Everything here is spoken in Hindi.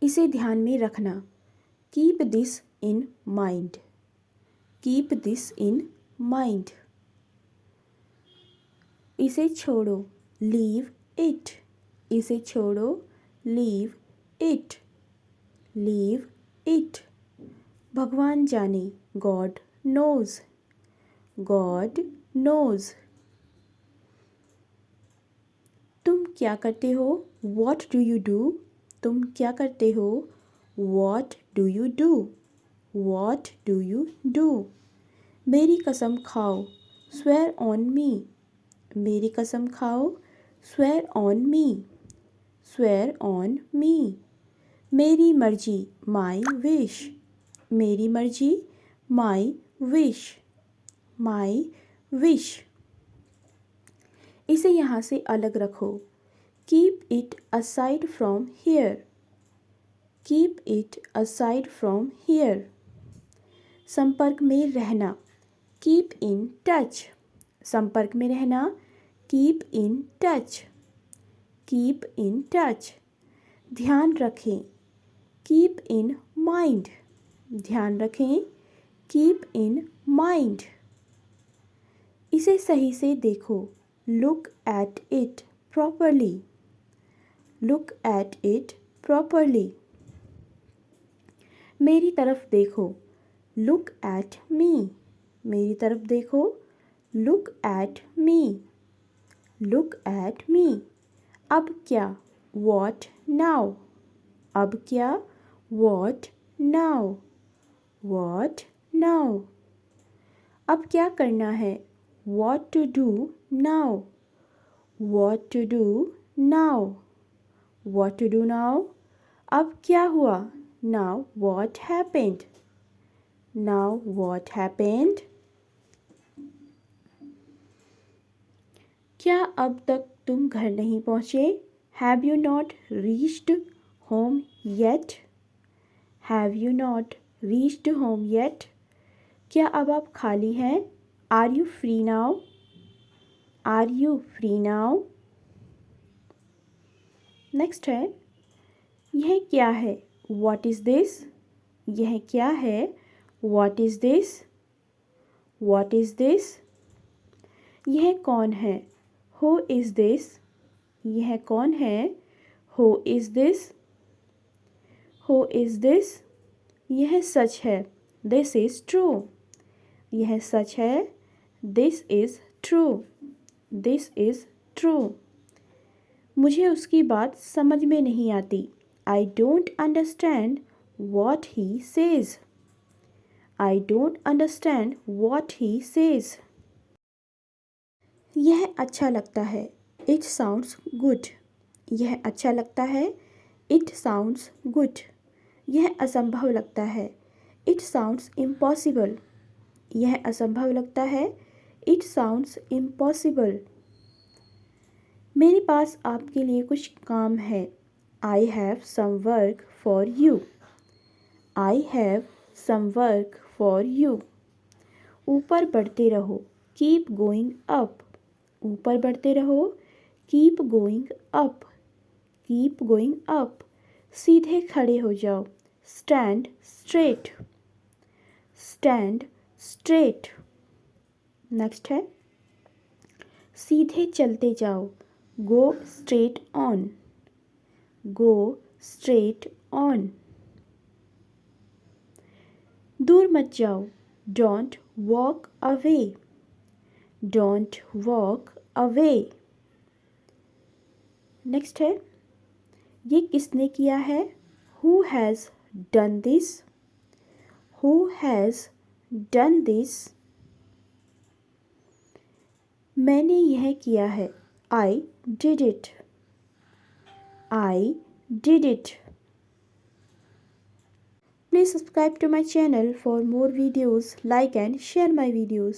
इसे ध्यान में रखना। Keep this in mind. Keep this in mind. इसे छोड़ो, लीव इट। इसे छोड़ो, लीव इट। Leave it. भगवान जाने, गॉड नोज। God knows. तुम क्या करते हो, वॉट डू यू डू। तुम क्या करते हो, what do you do. What do you do. मेरी कसम खाओ, स्वेयर ऑन मी। मेरी कसम खाओ, swear on me. Swear on me. मेरी मर्जी, माई विश। मेरी मर्जी, माई विश। My wish. इसे यहाँ से अलग रखो। Keep it aside from here. Keep it aside from here. संपर्क में रहना, कीप इन टच। संपर्क में रहना, keep in touch. Keep in touch. ध्यान रखें, कीप इन माइंड। ध्यान रखें, कीप इन माइंड। इसे सही से देखो, look at it properly. Look at it properly. मेरी तरफ देखो, लुक एट मी। मेरी तरफ देखो, look at me. Look at me. अब क्या, वॉट नाउ। अब क्या, वॉट नाउ। What now. अब क्या करना है, what to do now. What to do now. What to do now. अब क्या हुआ, now what happened. Now what happened. क्या अब तक तुम घर नहीं पहुँचे, have you not reached home yet. Have you not reached home yet. क्या अब आप खाली हैं, are you free now. Are you free now. Next है, यह क्या है, वॉट इज़ दिस। यह क्या है, what is this. What is this. यह कौन है, हु इज़ दिस। यह कौन है, who is this. Who is this. यह सच है, दिस इज़ ट्रू। यह सच है, this is true. This is true. मुझे उसकी बात समझ में नहीं आती, I don't understand what he says. I don't understand what he says. यह अच्छा लगता है, इट साउंड्स गुड। यह अच्छा लगता है, इट साउंड्स गुड। यह असंभव लगता है, इट साउंड्स इम्पॉसिबल। यह असंभव लगता है, इट साउंड्स इम्पॉसिबल। मेरे पास आपके लिए कुछ काम है, I have some work for you. I have some work for you. ऊपर बढ़ते रहो, कीप गोइंग अप। ऊपर बढ़ते रहो, keep going up. Keep going up. सीधे खड़े हो जाओ, stand straight. Stand straight. Next है, सीधे चलते जाओ, go straight on. Go straight on. दूर मत जाओ, don't walk away. Don't walk away. Next है, ये किसने किया है, who has done this. Who has done this. मैंने यह किया है, I did it. I did it. Please subscribe to my channel for more videos. Like and share my videos.